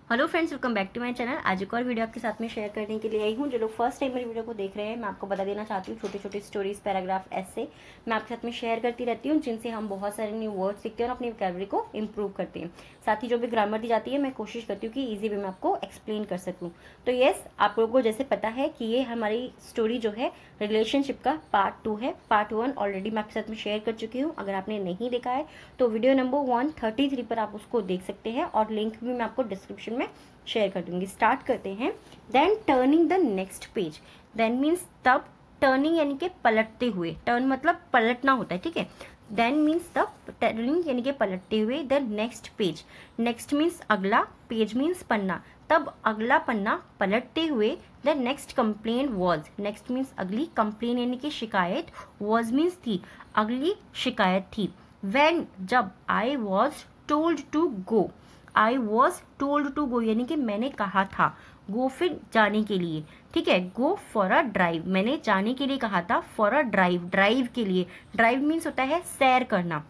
Hello friends, welcome back to my channel. आज एक और वीडियो आपके साथ में शेयर करने के लिए आई हूँ। जो लोग फर्स्ट टाइम मेरी वीडियो को देख रहे हैं, मैं आपको बता देना चाहती हूँ, छोटी छोटी स्टोरीज, पैराग्राफ, ऐसे मैं आपके साथ में शेयर करती रहती हूँ, जिनसे हम बहुत सारे न्यू वर्ड सीखते हैं और अपनी वोकैबुलरी को इम्प्रूव करते हैं। साथ ही जो भी ग्रामर दी जाती है, मैं कोशिश करती हूँ कि ईजी वे में आपको एक्सप्लेन कर सकूँ। तो येस, आप लोगों को जैसे पता है कि ये हमारी स्टोरी जो है रिलेशनशिप का पार्ट 2 है। पार्ट 1 ऑलरेडी मैं आपके साथ में शेयर कर चुकी हूँ। अगर आपने नहीं देखा है तो वीडियो नंबर 133 पर आप उसको देख सकते हैं और लिंक भी मैं आपको डिस्क्रिप्शन में शेयर कर दूंगी। स्टार्ट करते हैं। Then turning the next page. Then means तब, टर्निंग यानी कि पलटते हुए, टर्न मतलब पलटना होता है, ठीक है। देन मीन्स तब, टर्निंग यानी कि पलटते हुए। The next page, next means अगला, पेज मीन्स पन्ना, तब अगला पन्ना पलटते हुए। The next complain was, next means अगली, कंप्लेन यानी कि शिकायत, वॉज मीन्स थी, अगली शिकायत थी। व्हेन जब, I was told to go, I was told to go यानी कि मैंने कहा था, गो फिर जाने के लिए, ठीक है। गो फॉर अ ड्राइव, मैंने जाने के लिए कहा था, फॉर अ ड्राइव, ड्राइव के लिए। ड्राइव मीन्स होता है सैर करना।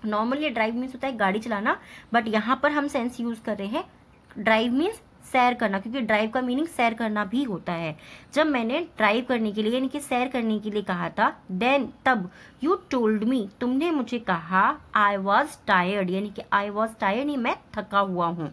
नॉर्मली ड्राइव मीन्स होता है गाड़ी चलाना, बट यहाँ पर हम सेंस यूज कर रहे हैं ड्राइव मीन्स सैर करना, क्योंकि ड्राइव का मीनिंग सैर करना भी होता है। जब मैंने ड्राइव करने के लिए यानी कि सैर करने के लिए कहा था, देन तब, यू टोल्ड मी, तुमने मुझे कहा, आई वॉज टायर्ड यानी कि आई वॉज टायर्ड यानी मैं थका हुआ हूँ।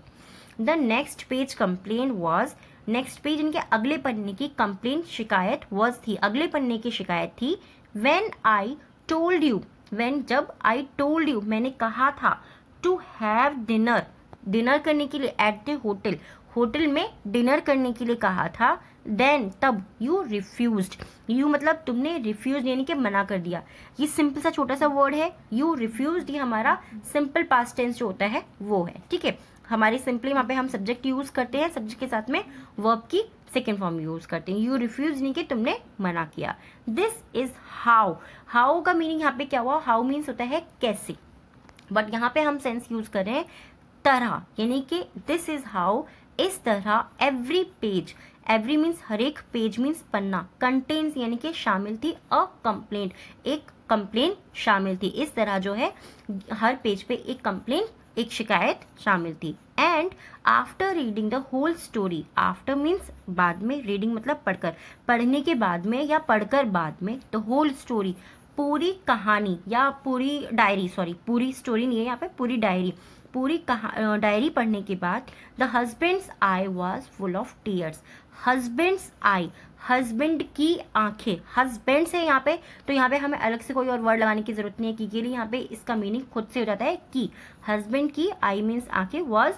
The next page complain was, next page यानी कि अगले पन्ने की कंप्लेन शिकायत, वॉज थी, अगले पन्ने की शिकायत थी। When I told you, when जब, आई टोल्ड यू मैंने कहा था, टू हैव डिनर, डिनर करने के लिए, एट द होटल, होटल में डिनर करने के लिए कहा था। देन तब, यू रिफ्यूज्ड, यू मतलब तुमने, रिफ्यूज यानी कि मना कर दिया। ये सिंपल सा छोटा सा वर्ड है, यू रिफ्यूज्ड, ये हमारा सिंपल पास्ट टेंस जो होता है वो है, ठीक है। हमारी सिंपली वहाँ पे हम सब्जेक्ट यूज करते हैं, सब्जेक्ट के साथ में वर्ब की सेकेंड फॉर्म यूज करते हैं। यू रिफ्यूज यानी कि तुमने मना किया। दिस इज हाउ, हाउ का मीनिंग यहाँ पे क्या हुआ, हाउ मीन्स होता है कैसे, बट यहाँ पे हम सेंस यूज कर रहे हैं तरह, यानी कि दिस इज हाउ, इस तरह। एवरी पेज, एवरी मीन्स हर एक, पेज मीन्स पन्ना, कंटेन्स यानी कि शामिल थी, अ कंप्लेंट एक कंप्लेन शामिल थी। इस तरह जो है हर पेज पे एक कंप्लेन, एक शिकायत शामिल थी। And after reading the whole story, after means बाद में, रीडिंग मतलब पढ़कर, पढ़ने के बाद में या पढ़कर बाद में। द होल स्टोरी पूरी कहानी या पूरी डायरी, सॉरी पूरी स्टोरी नहीं है यहाँ पे, पूरी डायरी, पूरी डायरी पढ़ने के बाद, the husband's eye was full of tears, husband's eye, husband की आंखें, हस्बैंड से यहाँ पे, तो यहाँ पे हमें अलग से कोई और वर्ड लगाने की जरूरत नहीं है की के लिए, यहाँ पे इसका मीनिंग खुद से हो जाता है की। हस्बैंड की, आई मीन्स आंखें, वॉज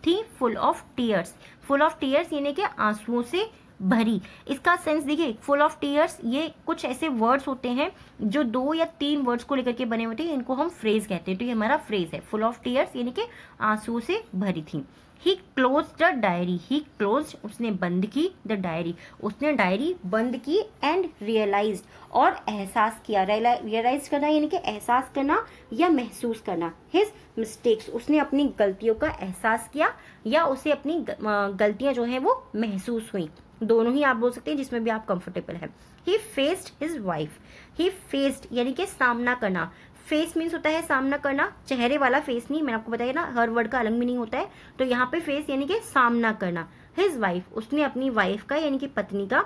थी, full of tears, full of tears यानी कि आंसुओं से भरी। इसका सेंस देखिए, फुल ऑफ टीयर्स, ये कुछ ऐसे वर्ड्स होते हैं जो 2 या 3 वर्ड्स को लेकर के बने होते हैं, इनको हम फ्रेज कहते हैं। तो ये हमारा फ्रेज है, फुल ऑफ टीयर्स यानी कि आंसुओं से भरी थी। He close the diary, he close उसने बंद की, द डायरी उसने डायरी बंद की। एंड रियलाइज्ड और एहसास किया, रियलाइज करना यानी कि एहसास करना या महसूस करना। हिज मिस्टेक्स उसने अपनी गलतियों का एहसास किया या उसे अपनी गलतियां जो है वो महसूस हुई, दोनों ही आप बोल सकते हैं, जिसमें भी आप कंफर्टेबल है। ही फेस्ड हिज वाइफ, ही फेस्ड यानी कि सामना करना, फेस मीन्स होता है सामना करना, चेहरे वाला फेस नहीं, मैंने आपको बताया ना हर वर्ड का अलग मीनिंग होता है, तो यहाँ पे फेस यानी कि सामना करना। हिज वाइफ उसने अपनी वाइफ का यानी कि पत्नी का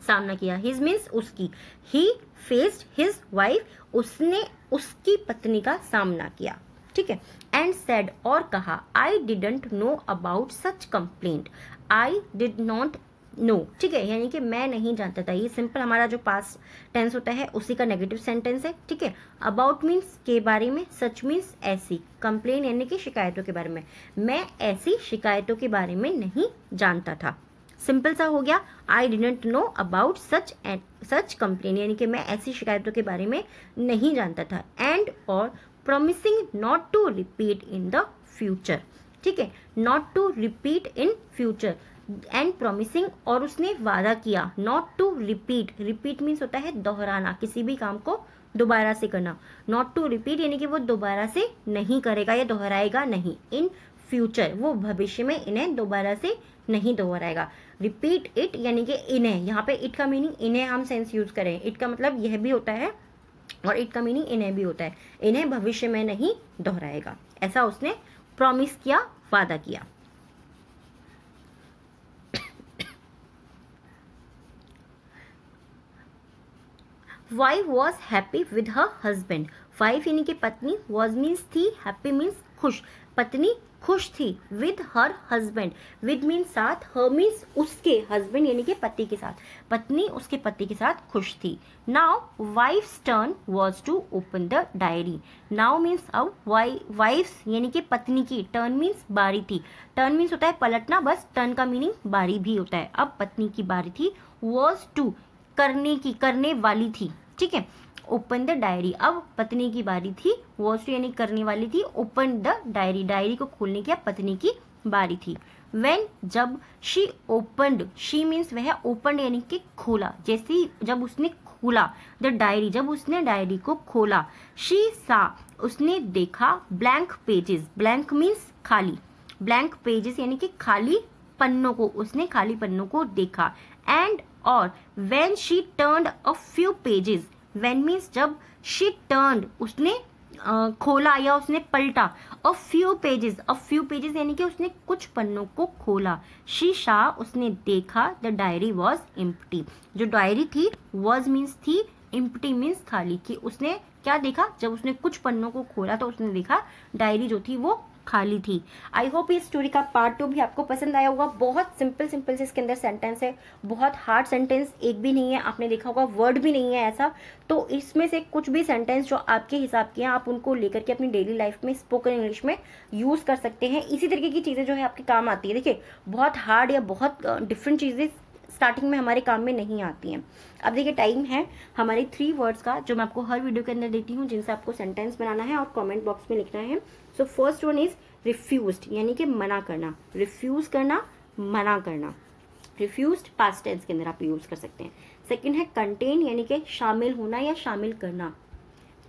सामना किया। हिज मीन्स उसकी, ही फेस्ड हिज वाइफ उसने उसकी पत्नी का सामना किया, ठीक है। एंड सेड और कहा, I didn't know about such complaint, I did not know, ठीक है, यानी कि मैं नहीं जानता था। ये सिंपल हमारा जो पास्ट टेंस होता है उसी का नेगेटिव सेंटेंस है, ठीक है। अबाउट मीन्स के बारे में, सच मीन्स ऐसी, कंप्लेन यानी कि शिकायतों के बारे में, मैं ऐसी शिकायतों के बारे में नहीं जानता था। सिंपल सा हो गया, I didn't know about such complain यानी कि मैं ऐसी शिकायतों के बारे में नहीं जानता था। एंड और promising not to repeat in the future, ठीक है, not to repeat in future. And promising और उसने वादा किया, not to repeat, repeat means होता है दोहराना, किसी भी काम को दोबारा से करना। नॉट टू रिपीट यानी कि वो दोबारा से नहीं करेगा या दोहराएगा नहीं। इन फ्यूचर वो भविष्य में इन्हें दोबारा से नहीं दोहराएगा। रिपीट इट यानी कि इन्हें, यहाँ पे इट का मीनिंग इन्हें हम सेंस यूज करें, इट का मतलब यह भी होता है और इट का मीनिंग इन्हें भी होता है, इन्हें भविष्य में नहीं दोहराएगा, ऐसा उसने प्रॉमिस किया, वादा किया। Wife was happy with her husband. Wife यानी कि पत्नी, वॉज मीन्स थी, हैप्पी मीन्स खुश, पत्नी खुश थी with her husband, with means साथ, हर मीन्स उसके, हस्बैंड यानी कि पति के साथ, पत्नी उसके पति के साथ खुश थी। Now wife's turn was to open the diary. Now means अब, वाइफ्स यानी कि पत्नी की, टर्न मीन्स बारी थी, टर्न मीन्स होता है पलटना, बस टर्न का मीनिंग बारी भी होता है। अब पत्नी की बारी थी, वॉज टू करने की, करने वाली थी, ठीक है। ओपन द डायरी, अब पत्नी की बारी थी, वॉज टू यानी करने वाली थी, ओपन द डायरी, डायरी को खोलने की अब पत्नी की बारी थी। व्हेन जब, शी ओपनड, शी मीन्स वह, ओपन यानी कि खोला, जैसे जब उसने खोला, द डायरी जब उसने डायरी को खोला, शी सा उसने देखा, ब्लैंक पेजेस, ब्लैंक मीन्स खाली, ब्लैंक पेजेस यानी कि खाली पन्नों को, उसने खाली पन्नों को देखा। एंड और when she turned a few pages, when means जब, शी टर्न्ड उसने खोला या उसने पलटा, अ फ्यू पेजेस यानी कि उसने कुछ पन्नों को खोला। शी सा उसने देखा, द डायरी वॉज एम्प्टी, जो डायरी थी, वॉज मीन्स थी, एम्प्टी मीन्स खाली, कि उसने क्या देखा, जब उसने कुछ पन्नों को खोला तो उसने देखा डायरी जो थी वो खाली थी। आई होप ये स्टोरी का पार्ट 2 भी आपको पसंद आया होगा। बहुत सिंपल सिंपल से इसके अंदर सेंटेंस है, बहुत हार्ड सेंटेंस एक भी नहीं है, आपने देखा होगा वर्ड भी नहीं है ऐसा। तो इसमें से कुछ भी सेंटेंस जो आपके हिसाब के हैं आप उनको लेकर के अपनी डेली लाइफ में स्पोकन इंग्लिश में यूज कर सकते हैं। इसी तरीके की चीजें जो है आपके काम आती है। देखिए बहुत हार्ड या बहुत डिफरेंट चीजें स्टार्टिंग में हमारे काम में नहीं आती हैं। अब देखिए टाइम है हमारे 3 वर्ड्स का जो मैं आपको हर वीडियो के अंदर देती हूँ, जिनसे आपको सेंटेंस बनाना है और कमेंट बॉक्स में लिखना है। So first one is refused, यानी कि मना करना, रिफ्यूज करना, मना करना, रिफ्यूज्ड पास्ट टेंस के अंदर आप यूज कर सकते हैं। सेकंड है कंटेन, यानी कि शामिल होना या शामिल करना।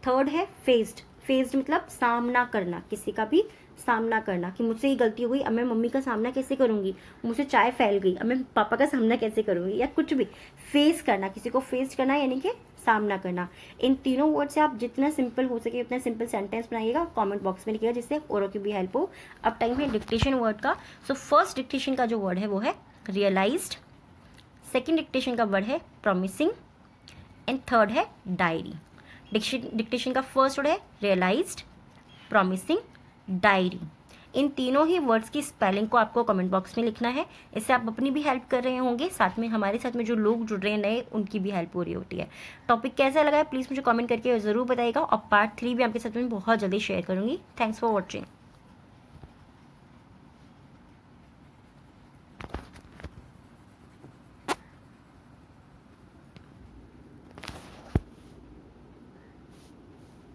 थर्ड है फेस्ड, फेस्ड मतलब सामना करना, किसी का भी सामना करना, कि मुझसे ये गलती हो गई, अब मैं मम्मी का सामना कैसे करूंगी, मुझसे चाय फैल गई, अब मैं पापा का सामना कैसे करूंगी, या कुछ भी फेस करना, किसी को फेस करना यानी कि सामना करना। इन तीनों वर्ड से आप जितना सिंपल हो सके उतना सिंपल सेंटेंस बनाइएगा, कमेंट बॉक्स में लिखिएगा जिससे औरों की भी हेल्प हो। अब टाइम है डिक्टेशन वर्ड का। सो फर्स्ट डिक्टेशन का जो वर्ड है वो है रियलाइज्ड, सेकेंड डिक्टेशन का वर्ड है प्रॉमिसिंग एंड थर्ड है डायरी। डिक्टेशन का फर्स्ट वर्ड है रियलाइज्ड, प्रॉमिसिंग, डायरी। इन तीनों ही वर्ड्स की स्पेलिंग को आपको कमेंट बॉक्स में लिखना है। इससे आप अपनी भी हेल्प कर रहे होंगे, साथ में हमारे साथ में जो लोग जुड़ रहे हैं नए उनकी भी हेल्प हो रही होती है। टॉपिक कैसा लगा है प्लीज़ मुझे कमेंट करके ज़रूर बताइएगा और पार्ट 3 भी आपके साथ में बहुत जल्दी शेयर करूँगी। Thanks for watching.